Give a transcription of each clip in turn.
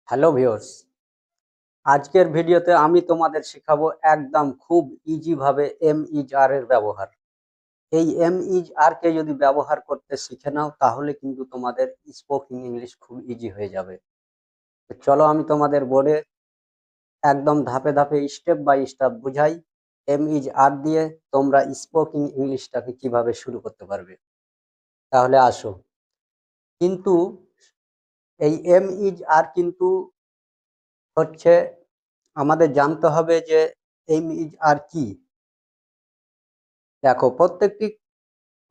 Hello viewers, আজকের ভিডিওতে আমি তোমাদের শেখাবো একদম খুব ইজি ভাবে এম ইজ আর এর ব্যবহার। এই এম ইজ আর কে যদি ব্যবহার করতে শিখে নাও তাহলে কিন্তু তোমাদের স্পোকিং ইংলিশ খুব ইজি হয়ে যাবে। তো চলো আমি তোমাদের বোর্ডে একদম ধাপে ধাপে স্টেপ বাই স্টেপ বুঝাই এম ইজ আর দিয়ে তোমরা স্পোকিং ইংলিশটাকে কিভাবে শুরু করতে পারবে। তাহলে আসো। কিন্তু এই এম ইজ আর কিন্তু হচ্ছে আমাদের জানতে হবে যে এম ইজ আর কি। দেখো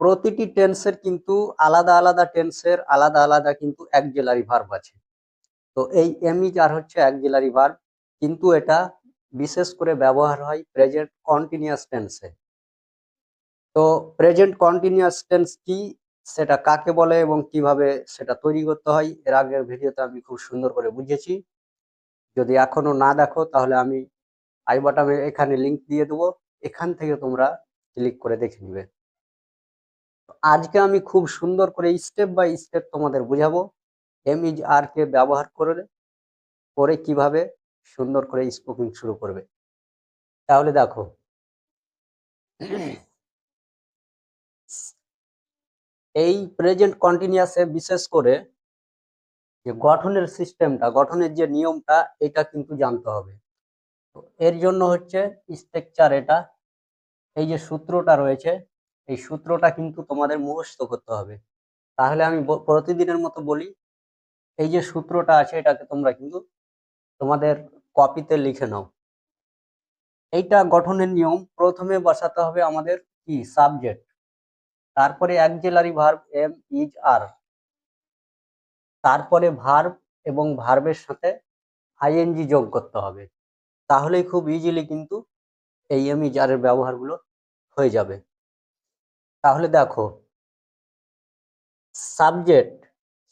প্রতিটি টেন্সের কিন্তু আলাদা আলাদা টেন্সের আলাদা আলাদা কিন্তু অ্যাক্সিলারি ভার্ব আছে। তো এই এম ইজ আর হচ্ছে অ্যাক্সিলারি ভার্ব, কিন্তু এটা বিশেষ করে ব্যবহার হয় প্রেজেন্ট কন্টিনিউয়াস টেন্সে। তো প্রেজেন্ট কন্টিনিউয়াস টেন্স কি, সেটা কাকে বলে এবং কিভাবে সেটা তৈরি করতে হয় এর আগের ভিডিওতে আমি খুব সুন্দর করে বুঝিয়েছি। যদি এখনো না দেখো তাহলে আমি আই বাটনে এখানে লিংক দিয়ে দেবো, এখান থেকে তোমরা ক্লিক করে দেখে নিবে। আজকে আমি খুব সুন্দর করে স্টেপ বাই স্টেপ তোমাদের বুঝাবো এম ইজ আর কে ব্যবহার করে কিভাবে সুন্দর করে স্পোকিং শুরু করবে। তাহলে দেখো, এই প্রেজেন্ট কন্টিনিউয়াসে বিশেষ করে যে গঠনের সিস্টেমটা, গঠনের যে নিয়মটা, এটা কিন্তু জানতে হবে। তো এর জন্য হচ্ছে স্ট্রাকচার, এটা এই যে সূত্রটা রয়েছে, এই সূত্রটা কিন্তু তোমাদের মুখস্থ করতে হবে। তাহলে আমি প্রতিদিনের মতো বলি, এই যে সূত্রটা আছে এটাকে তোমরা কিন্তু তোমাদের কপিতে লিখে নাও। এইটা গঠনের নিয়ম। প্রথমে বসাতে হবে আমাদের কি, সাবজেক্ট, তারপরে axillary verb am is are, তারপরে ভার্ব এবং ভার্বের সাথে আইএনজি যোগ করতে হবে। তাহলেই খুব ইজিলি কিন্তু এই এম ইজ আর এর ব্যবহারগুলো হয়ে যাবে। তাহলে দেখো, সাবজেক্ট,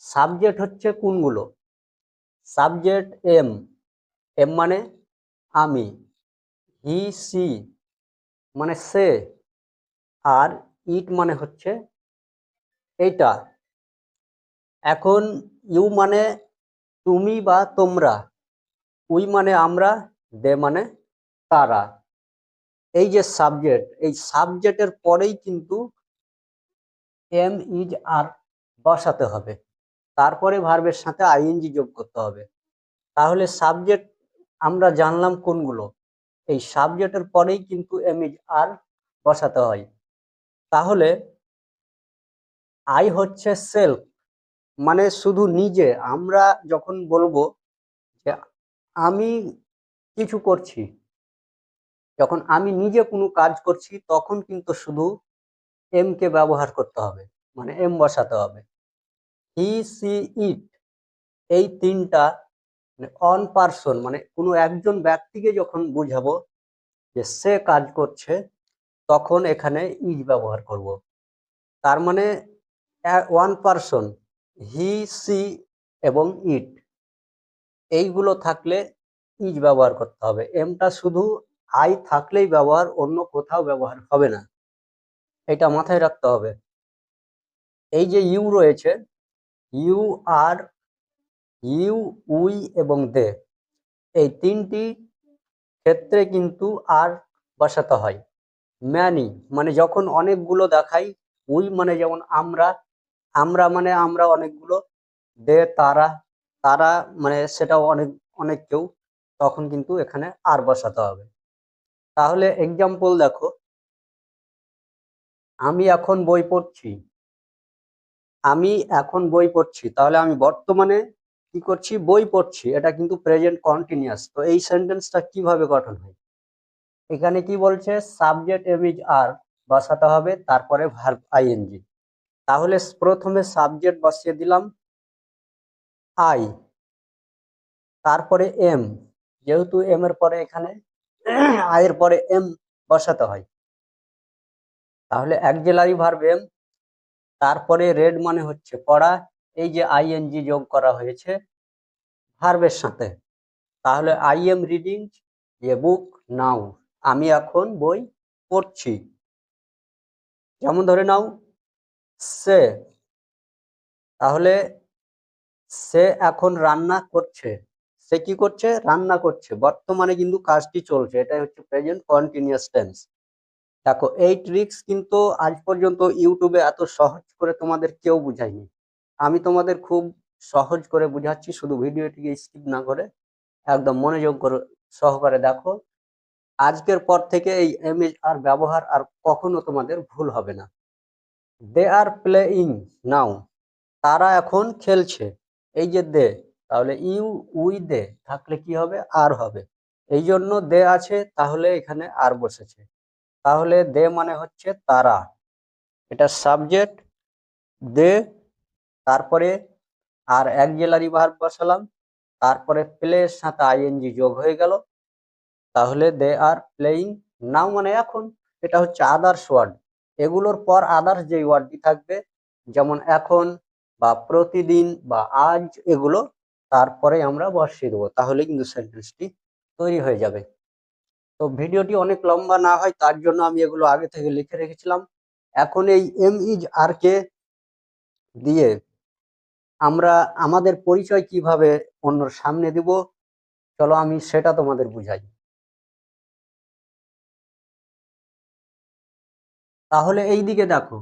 সাবজেক্ট হচ্ছে কোনগুলো? সাবজেক্ট এম, এম মানে আমি, হি সি মানে সে, আর ইট মানে হচ্ছে এইটা। এখন ইউ মানে তুমি বা তোমরা, উই মানে আমরা, দে মানে তারা। এই যে সাবজেক্ট, এই সাবজেক্টের পরেই কিন্তু এম ইজ আর বসাতে হবে, তারপরে ভার্বের সাথে আইএনজি যোগ করতে হবে। তাহলে সাবজেক্ট আমরা জানলাম কোনগুলো, এই সাবজেক্টের পরেই কিন্তু এম ইজ আর বসাতে হয়। তাহলে আই হচ্ছে সেলফ, মানে শুধু নিজে। আমরা যখন বলবো যে আমি কিছু করছি, যখন আমি নিজে কোনো কাজ করছি, তখন কিন্তু শুধু এম কে ব্যবহার করতে হবে, মানে এম বসাতে হবে। হি সি ইট, এই তিনটা মানে অন পার্সন, মানে কোনো একজন ব্যক্তিকে যখন বুঝাবো যে সে কাজ করছে, তখন এখানে ইজ ব্যবহার করব। তার মানে ওয়ান পার্সন, হি সি এবং ইট, এইগুলো থাকলে ইজ ব্যবহার করতে হবে। এমটা শুধু আই থাকলেই ব্যবহার, অন্য কোথাও ব্যবহার হবে না, এটা মাথায় রাখতে হবে। এই যে ইউ রয়েছে, ইউ আর, ইউ, উই এবং দে, এই তিনটি ক্ষেত্রে কিন্তু আর বসাতে হয়। ম্যানি মানে যখন অনেকগুলো দেখাই, উই মানে যেমন আমরা, আমরা মানে আমরা অনেকগুলো, দে তারা, তারা মানে সেটাও অনেক অনেক কেউ, তখন কিন্তু এখানে আর বসাতে হবে। তাহলে এক্সাম্পল দেখো, আমি এখন বই পড়ছি, আমি এখন বই পড়ছি, তাহলে আমি বর্তমানে কি করছি, বই পড়ছি, এটা কিন্তু প্রেজেন্ট কন্টিনিউয়াস। তো এই সেন্টেন্সটা কিভাবে গঠন হয়, এখানে কি বলছে, সাবজেক্ট এম ইজ আর বসাতে হবে, তারপরে ভার্ব আইএনজি। তাহলে প্রথমে সাবজেক্ট বসিয়ে দিলাম আই, তারপরে এম, যেহেতু এম এর পরে এখানে আই এর পরে এম বসাতে হয়, তাহলে অ্যাক্সিলারি ভার্ব এম, তারপরে রেড মানে হচ্ছে পড়া, এই যে আইএনজি যোগ করা হয়েছে ভার্বের সাথে। তাহলে আই এম রিডিং এ বুক নাও, আমি এখন বই পড়ছি। যেমন ধরে নাও সে, তাহলে সে এখন রান্না করছে, সে কি করছে? রান্না করছে। বর্তমানে কিন্তু কাজটি চলছে, এটাই হচ্ছে প্রেজেন্ট কন্টিনিউয়াস টেন্স। দেখো এই ট্রিক্স কিন্তু আজ পর্যন্ত ইউটিউবে এত সহজ করে তোমাদের কেউ বুঝায়নি। আমি তোমাদের খুব সহজ করে বুঝাচ্ছি, শুধু ভিডিওটিকে স্কিপ না করে একদম মনোযোগ করে সহকারে দেখো। আজকের পর থেকে এই এমএজ আর ব্যবহার আর কখনো তোমাদের ভুল হবে না। দে আর প্লেইং নাও, তারা এখন খেলছে। এই যে দে, তাহলে ইউ উই দে থাকলে কি হবে? আর হবে। এই জন্য দে আছে, তাহলে এখানে আর বসেছে। তাহলে দে মানে হচ্ছে তারা, এটা সাবজেক্ট দে, তারপরে আর অ্যাক্সিলারি ভার্ব বসালাম, তারপরে প্লে এর সাথে আইএনজি যোগ হয়ে গেল। তাহলে দে আর প্লেইং নাও মানে এখন, এটা হচ্ছে আদার্স ওয়ার্ড। এগুলোর পর আদার্স যে ওয়ার্ডটি থাকবে, যেমন এখন বা প্রতিদিন বা আজ, এগুলো তারপরে আমরা বসিয়ে দেবো, তাহলে কিন্তু সেন্টেন্সটি তৈরি হয়ে যাবে। তো ভিডিওটি অনেক লম্বা না হয় তার জন্য আমি এগুলো আগে থেকে লিখে রেখেছিলাম। এখন এই এম ইজ আর কে দিয়ে আমরা আমাদের পরিচয় কিভাবে অন্যর সামনে দিব, চলো আমি সেটা তোমাদের বুঝাই। তাহলে এই দিকে দেখো,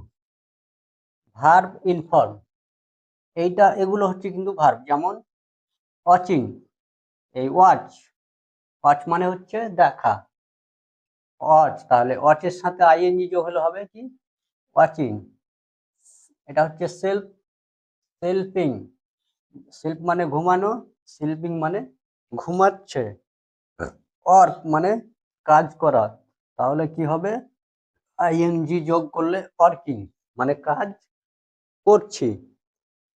ভার্ব ইন ফর্ম, এগুলো হচ্ছে কিন্তু ভার্ব। যেমন ওয়াচিং, এই ওয়াচ, ওয়াচ মানে হচ্ছে দেখা, ওয়াচ, তাহলে ওয়াচের সাথে আইএনজি যোগ হলে হবে কি? ওয়াচিং। এটা হচ্ছে সেলফ, সেলফিং, সেলফ মানে ঘুমানো, স্লিপিং মানে ঘুমাচ্ছে, ওয়ার্ক মানে কাজ করা, তাহলে কি হবে? আইএনজি যোগ করলে ওয়ার্কিং মানে কাজ করছি।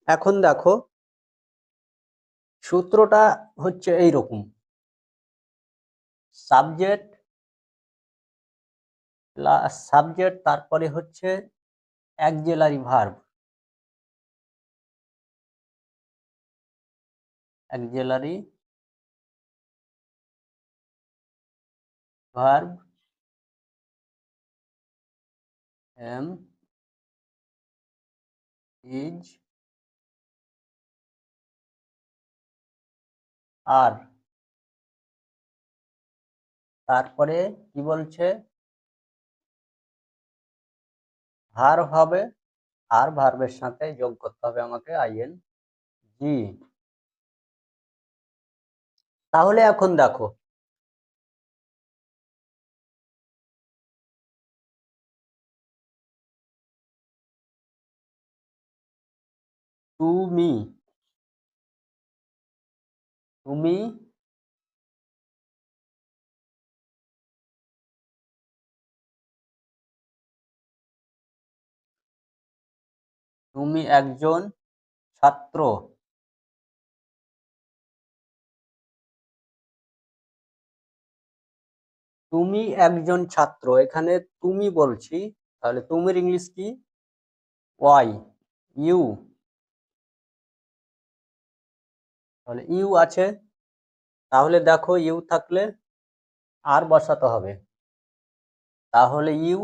এখন দেখো সূত্রটা হচ্ছে এইরকম, সাবজেক্ট প্লাস সাবজেক্ট, তারপরে হচ্ছে auxiliary verb, auxiliary verb am is are, তারপরে কি বলছে? ভার্ব হবে, আর ভার্বের সাথে যোগ করতে হবে আমাকে আইএন জি। তাহলে এখন দেখো, তুমি, তুমি তুমি একজন ছাত্র, তুমি একজন ছাত্র, এখানে তুমি বলছি, তাহলে তুমির ইংলিশ কি? ওয়াই, ইউ, তাহলে ইউ আছে, তাহলে দেখো ইউ থাকলে আর বসাতে হবে, তাহলে you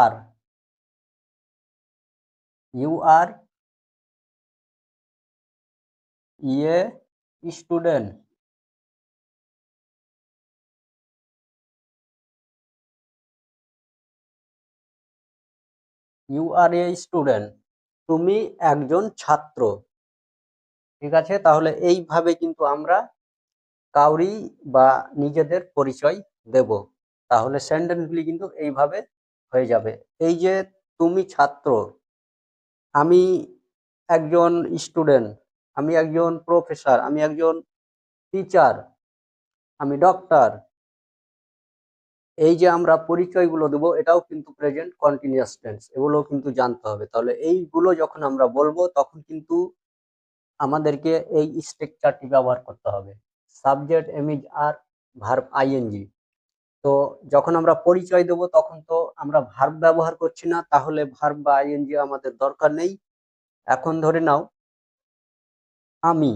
R, you are a student, you are a student, তুমি একজন ছাত্র। ঠিক আছে, তাহলে এইভাবে কিন্তু আমরা কাউরি বা নিজেদের পরিচয় দেব, তাহলে সেন্টেন্সগুলি কিন্তু এইভাবে হয়ে যাবে। এই যে তুমি ছাত্র, আমি একজন স্টুডেন্ট, আমি একজন প্রফেসর, আমি একজন টিচার, আমি ডক্টর, এই যে আমরা পরিচয়গুলো দেবো এটাও কিন্তু প্রেজেন্ট কন্টিনিউয়াস টেন্স, এগুলো কিন্তু জানতে হবে। তাহলে এইগুলো যখন আমরা বলবো তখন কিন্তু আমাদেরকে এই স্ট্রাকচারটি ব্যবহার করতে হবে, সাবজেক্ট এমইজ আর ভার্ব আইএনজি। তো যখন আমরা পরিচয় দেব তখন তো আমরা ভার্ব ব্যবহার করছি না, তাহলে ভার্ব বা আইএনজি আমাদের দরকার নেই। এখন ধরে নাও আমি,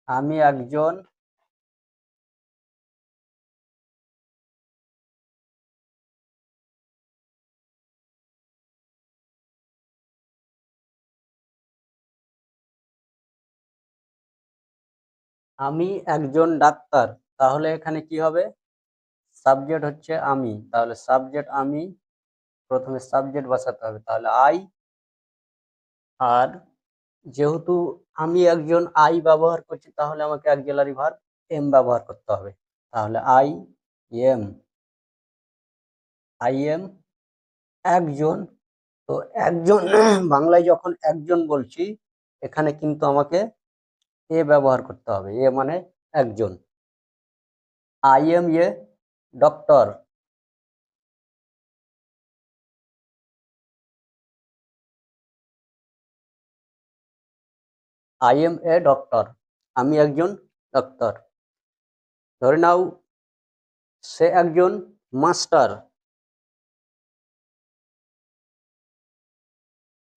আমি একজন আমি একজন ডাক্তার, তাহলে এখানে কি হবে? সাবজেক্ট হচ্ছে আমি, তাহলে সাবজেক্ট আমি, প্রথমে সাবজেক্ট বসাতে হবে, তাহলে আই। আর যেহেতু আমি একজন আই ব্যবহার করছি, তাহলে আমাকে অক্সিলারি ভার্ব এম ব্যবহার করতে হবে। তাহলে এম আই এম একজন। তো একজন বাংলায় যখন একজন বলছি, এখানে কিন্তু আমাকে এ ব্যবহার করতে হবে, এ মানে একজন। I M a doctor. I M a doctor, আমি একজন ডক্টর। ধরে নাও সে একজন মাস্টার,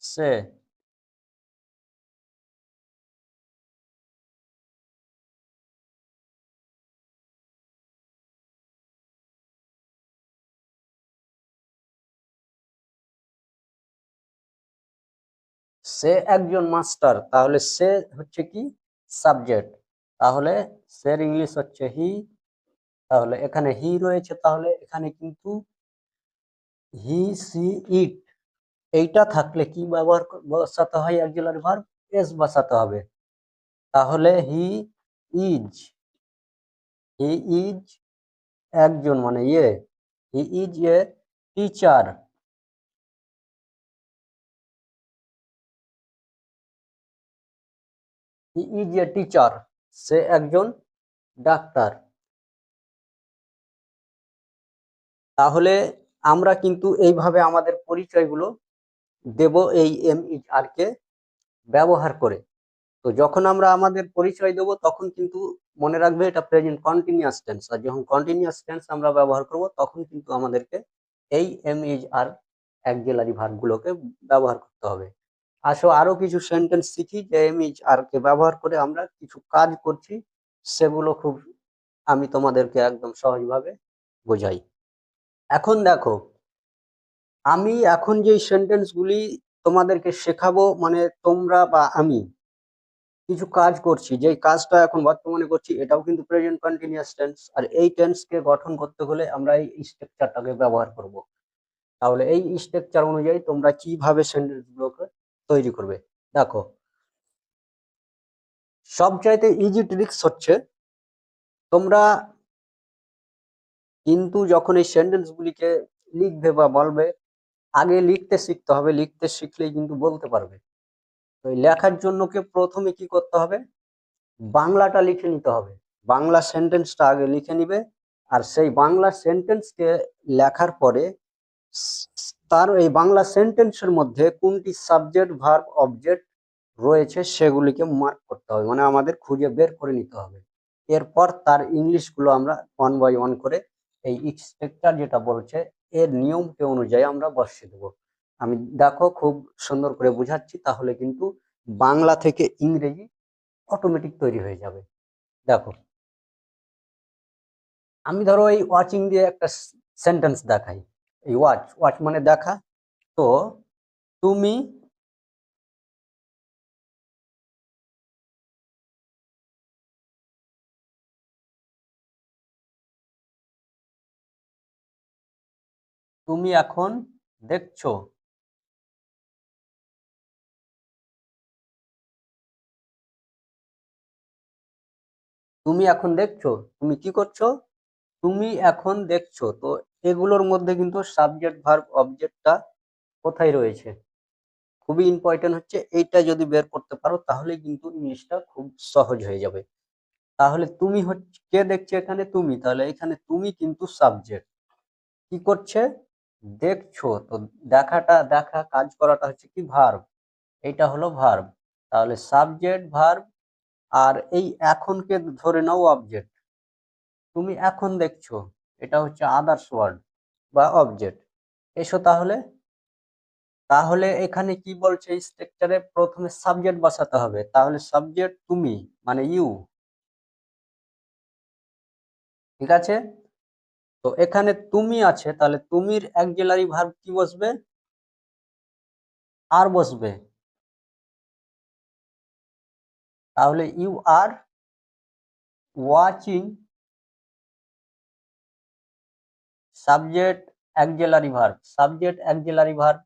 সে সে একজন মাস্টার, তাহলে সে হচ্ছে কি? সাবজেক্ট। তাহলে সের ইংলিশ হচ্ছে হি। তাহলে এখানে হি রয়েছে, তাহলে এখানে কিন্তু হি সি ইট এইটা থাকলে কি বসাতে হয়? অক্সিলারি ভার্ব এস বসাতে হবে। তাহলে ইজ হি ইজ একজন মানে he is a teacher. He is a teacher, সে একজন ডাক্তার। তাহলে আমরা কিন্তু এইভাবে আমাদের পরিচয়গুলো দেব এই এম ইজ আর কে ব্যবহার করে। তো যখন আমরা আমাদের পরিচয় দেব, তখন কিন্তু মনে রাখবে এটা প্রেজেন্ট কন্টিনিউয়াস টেন্স, আর যখন কন্টিনিউয়াস টেন্স আমরা ব্যবহার করব, তখন কিন্তু আমাদেরকে এই am is are auxiliary verb গুলোকে ব্যবহার করতে হবে। আসো আরো কিছু সেন্টেন্স শিখি যে এম ইজ আর কে ব্যবহার করে আমরা কিছু কাজ করছি, সেগুলো খুব আমি তোমাদেরকে একদম সহজভাবে বোঝাই। এখন দেখো, আমি এখন যে সেন্টেন্স গুলি তোমাদেরকে শেখাবো, মানে তোমরা বা আমি কিছু কাজ করছি, যে কাজটা এখন বর্তমানে করছি, এটাও কিন্তু প্রেজেন্ট কন্টিনিউয়াস টেন্স। আর এই টেন্সকে গঠন করতে হলে আমরা এই স্ট্রাকচারটাকে ব্যবহার করব। তাহলে এই স্ট্রাকচার অনুযায়ী তোমরা কিভাবে সেন্টেন্স গুলোকে তৈরি করবে, দেখো। সবচাইতে ইজি ট্রিক্স হচ্ছে, তোমরা কিন্তু যখন এই সেন্টেন্স গুলিকে লিখবে বা বলবে, আগে লিখতে শিখতে হবে, লিখতে শিখলেই কিন্তু বলতে পারবে। তো এই লেখার জন্য প্রথমে কি করতে হবে? বাংলাটা লিখে নিতে হবে। বাংলা সেন্টেন্সটা আগে লিখে নিবে, আর সেই বাংলা সেন্টেন্সকে লেখার পরে তার এই বাংলা সেন্টেন্সের মধ্যে কোনটি সাবজেক্ট ভার্ব অবজেক্ট রয়েছে সেগুলিকে মার্ক করতে হবে, মানে আমাদের খুঁজে বের করে নিতে হবে। এরপর তার ইংলিশগুলো আমরা ওয়ান বাই ওয়ান করে এই স্ট্রাকচার যেটা বলছে এর নিয়মকে অনুযায়ী আমরা বসিয়ে দেবো। আমি দেখো খুব সুন্দর করে বুঝাচ্ছি, তাহলে কিন্তু বাংলা থেকে ইংরেজি অটোমেটিক তৈরি হয়ে যাবে। দেখো, আমি ধরো এই ওয়াচিং দিয়ে একটা সেন্টেন্স দেখাই। এই ওয়াচ, ওয়াচ মানে দেখা। তো তুমি তুমি এখন দেখছো, তুমি এখন দেখছো, তুমি কি করছো? তুমি এখন দেখছো। তো এগুলোর মধ্যে কিন্তু সাবজেক্ট ভার্ব অবজেক্টটা কোথায় রয়েছে? খুবই ইম্পর্টেন্ট হচ্ছে এইটা, যদি বের করতে পারো তাহলে কিন্তু ইংলিশটা খুব সহজ হয়ে যাবে। তাহলে তুমি হচ্ছে কে দেখছে এখানে? তুমি, তাহলে এখানে তুমি কিন্তু সাবজেক্ট। কি করছে? দেখছো। তো দেখা কাজ করাটা হচ্ছে কি? ভার্ব। এইটা হলো ভার্ব। তাহলে সাবজেক্ট ভার্ব, আর এই এখনকে ধরে নাও অবজেক্ট। তুমি এখন দেখছো, এটা হচ্ছে আদার্স ওয়ার্ড বা অবজেক্ট। এসো তাহলে। তাহলে এখানে কি বলছে? স্ট্রাকচারে প্রথমে সাবজেক্ট বসাতে হবে, তাহলে সাবজেক্ট তুমি মানে ইউ। ঠিক আছে? তো এখানে তুমি আছে, তাহলে তুমির অক্সিলারি ভার্ব কি বসবে? আর বসবে। তাহলে you are watching subject auxiliary verb, subject auxiliary verb,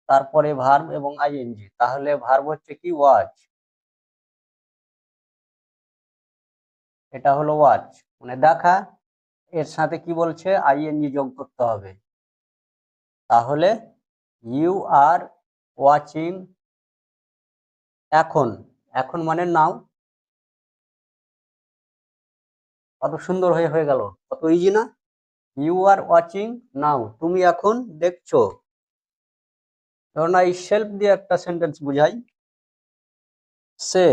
তারপরে ভার্ব এবং আইএনজি, তাহলে ভার্ব হচ্ছে কি ওয়াচ, এটা হলো ওয়াচ মানে দেখা, এর সাথে কি বলছে আইএনজি যোগ করতে হবে, তাহলে ইউ আর ওয়াচিং, এখন, এখন মানে নাও, কত সুন্দর হয়ে গেল, কত ইজি না, ইউ আর ওয়াচিং নাও, তুমি এখন দেখছো। ধরুন এই সেলফ দিয়ে একটা সেন্টেন্স বুঝাই, সে,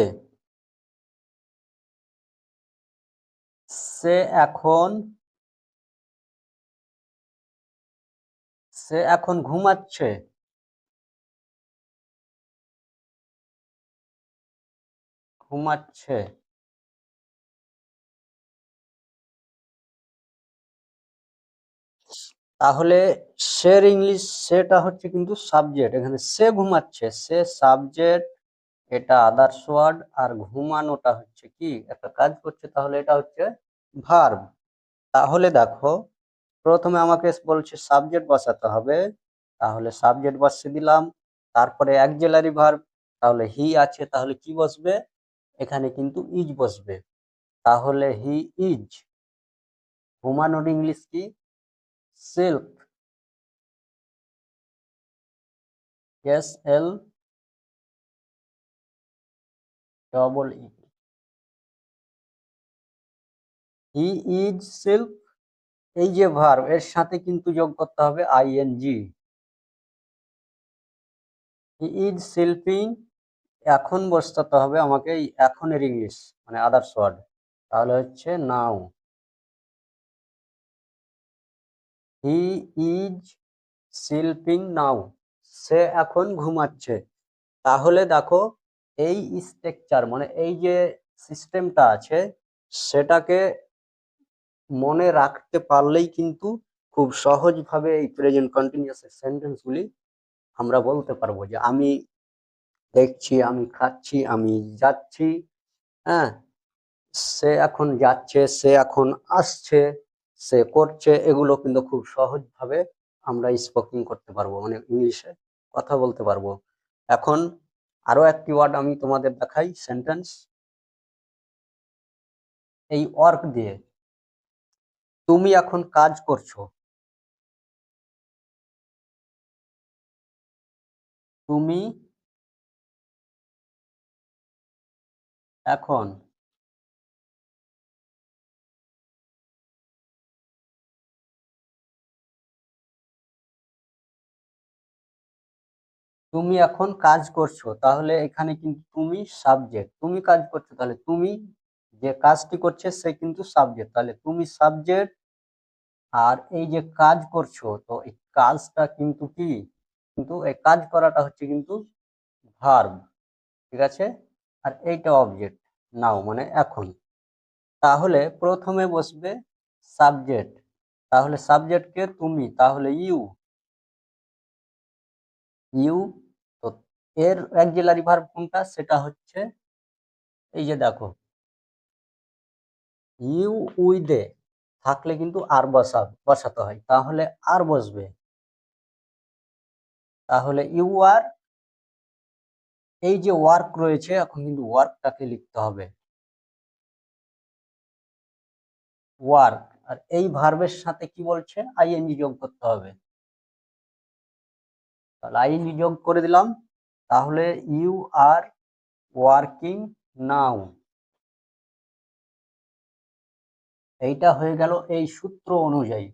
সে এখন, সে এখন ঘুমাচ্ছে, ঘুমাচ্ছে, তাহলে সের ইংলিশ, সেটা হচ্ছে কিন্তু সাবজেক্ট, এখানে সে ঘুমাচ্ছে, সে সাবজেক্ট, এটা আদার্স ওয়ার্ড, আর ঘুমানোটা হচ্ছে কি একটা কাজ করছে, তাহলে এটা হচ্ছে ভার্ব। তাহলে দেখো প্রথমে আমাকে বলছে সাবজেক্ট বসাতে হবে, তাহলে সাবজেক্ট বসিয়ে দিলাম, তারপরে অ্যাক্সিলারি ভার্ব, তাহলে হি আছে, তাহলে কি বসবে, এখানে কিন্তু ইজ বসবে, তাহলে হি ইজ, ঘুমানোর ইংলিশ কি, self, S L double E, he is self, এই যে ভার্ব এর সাথে কিন্তু যোগ করতে হবে আইএনজি, হি ইজ সেলফিং, এখন বসাতে হবে আমাকে এই এখনের ইংলিশ মানে আদার্স ওয়ার্ড, তাহলে হচ্ছে নাও, হি ইজ স্লিপিং নাও, সে এখন ঘুমাচ্ছে, তাহলে দেখো এই স্ট্রাকচার মানে এই যে সিস্টেমটা আছে সেটাকে মনে রাখতে পারলেই কিন্তু খুব সহজভাবে এই প্রেজেন্ট কন্টিনিউয়াস সেন্টেন্সগুলি আমরা বলতে পারবো, যে আমি দেখছি, আমি খাচ্ছি, আমি যাচ্ছি, হ্যাঁ, সে এখন যাচ্ছে, সে এখন আসছে, সে করছে, এগুলো কিন্তু খুব সহজভাবে আমরা স্পোকিং করতে পারবো, মানে ইংলিশে কথা বলতে পারবো। এখন আরো একটি ওয়ার্ড আমি তোমাদের দেখাই সেন্টেন্স, এই ওয়ার্ক দিয়ে, তুমি এখন কাজ করছো, তুমি এখন, তুমি এখন কাজ করছো, তাহলে এখানে কিন্তু তুমি সাবজেক্ট, তুমি কাজ করছো, তাহলে তুমি যে কাজটি করছে সে কিন্তু সাবজেক্ট, তাহলে তুমি সাবজেক্ট, আর এই যে কাজ করছো, তো এই কাজটা কিন্তু কি, কিন্তু এই কাজ করাটা হচ্ছে কিন্তু ভার্ব, ঠিক আছে, আর এইটা অবজেক্ট, নাও মানে এখন, তাহলে প্রথমে বসবে সাবজেক্ট, তাহলে সাবজেক্টকে তুমি, তাহলে ইউ, ইউ, তো এর অ্যাক্সিলারি ভার্ব কোনটা, সেটা হচ্ছে এই যে দেখো, ইউ উইদে থাকলে কিন্তু আর বসাতে হয়, তাহলে আর বসবে, তাহলে ইউ আর, এই যে ওয়ার্ক রয়েছে এখন কিন্তু ওয়ার্কটাকে লিখতে হবে, ওয়ার্ক, আর এই ভার্বের সাথে কি বলছে আইএনজি যোগ করতে হবে, তাহলে আইএনজি যোগ করে দিলাম, তাহলে ইউ আর ওয়ার্কিং নাও, এইটা হয়ে গেল এই সূত্র অনুযায়ী,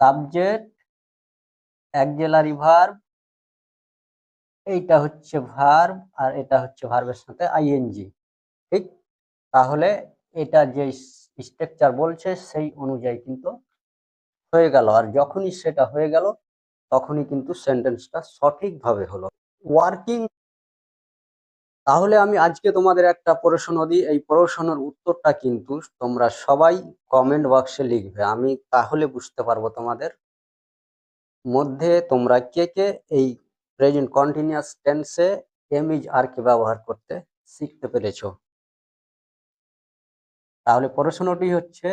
সাবজেক্ট অ্যাক্সিলারি ভার্ব, এইটা হচ্ছে ভার্ব, আর এটা হচ্ছে ভার্বের সাথে আইএনজি, ঠিক, তাহলে এটা যে স্ট্রাকচার বলছে সেই অনুযায়ী কিন্তু হয়ে গেল, আর যখনই সেটা হয়ে গেল তখনই কিন্তু সেন্টেন্সটা সঠিকভাবে হলো। ওয়ার্কিং, তাহলে আমি আজকে তোমাদের একটা প্রশ্ন দিই, এই প্রশ্নের উত্তরটা কিন্তু তোমরা সবাই কমেন্ট বক্সে লিখবে, আমি তাহলে বুঝতে পারবো তোমাদের মধ্যে তোমরা কে কে এই প্রেজেন্ট কন্টিনিউয়াস টেন্সে এম ইজ আর কে ব্যবহার করতে শিখতে পেরেছো। তাহলে প্রশ্নটি হচ্ছে,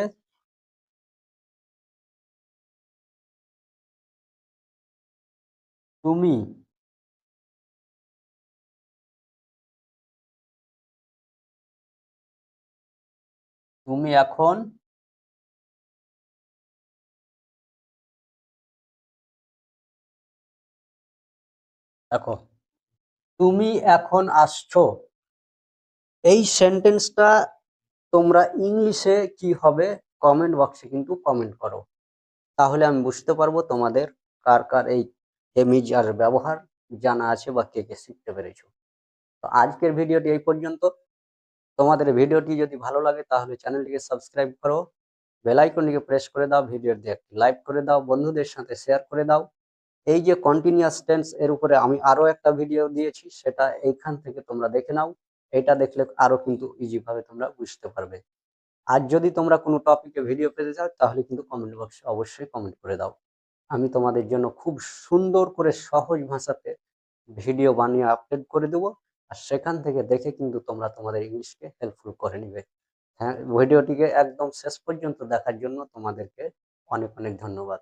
তুমি তুমি এখন দেখো, তুমি এখন আসছো, এই সেন্টেন্সটা তোমরা ইংলিশে কি হবে কমেন্ট বক্সে কিন্তু কমেন্ট করো, তাহলে আমি বুঝতে পারবো তোমাদের কার কার এই এমিজ আর ব্যবহার জানা আছে বা কে কে শিখতে পেরেছো। তো আজকের ভিডিওটি এই পর্যন্ত। তোমাদের ভিডিওটি যদি ভালো লাগে তাহলে চ্যানেলটিকে সাবস্ক্রাইব করো, বেল আইকনটিকে প্রেস করে দাও, ভিডিওটি একটি লাইক করে দাও, বন্ধুদের সাথে শেয়ার করে দাও। এই যে কন্টিনিউয়াস টেন্স এর উপরে আমি আরো একটা ভিডিও দিয়েছি, সেটা এইখান থেকে তোমরা দেখে নাও। এটা দেখলে আরো কিন্তু ইজি ভাবে তোমরা বুঝতে পারবে। আর যদি তোমরা কোনো টপিকে ভিডিও পেতে চাও তাহলে কিন্তু কমেন্ট বক্সে অবশ্যই কমেন্ট করে দাও। আমি তোমাদের জন্য খুব সুন্দর করে সহজ ভাষাতে ভিডিও বানিয়ে আপলোড করে দেবো, আর সেখান থেকে দেখে কিন্তু তোমরা তোমাদের ইংলিশকে হেল্পফুল করে নিবে। হ্যাঁ, ভিডিওটিকে একদম শেষ পর্যন্ত দেখার জন্য তোমাদেরকে অনেক অনেক ধন্যবাদ।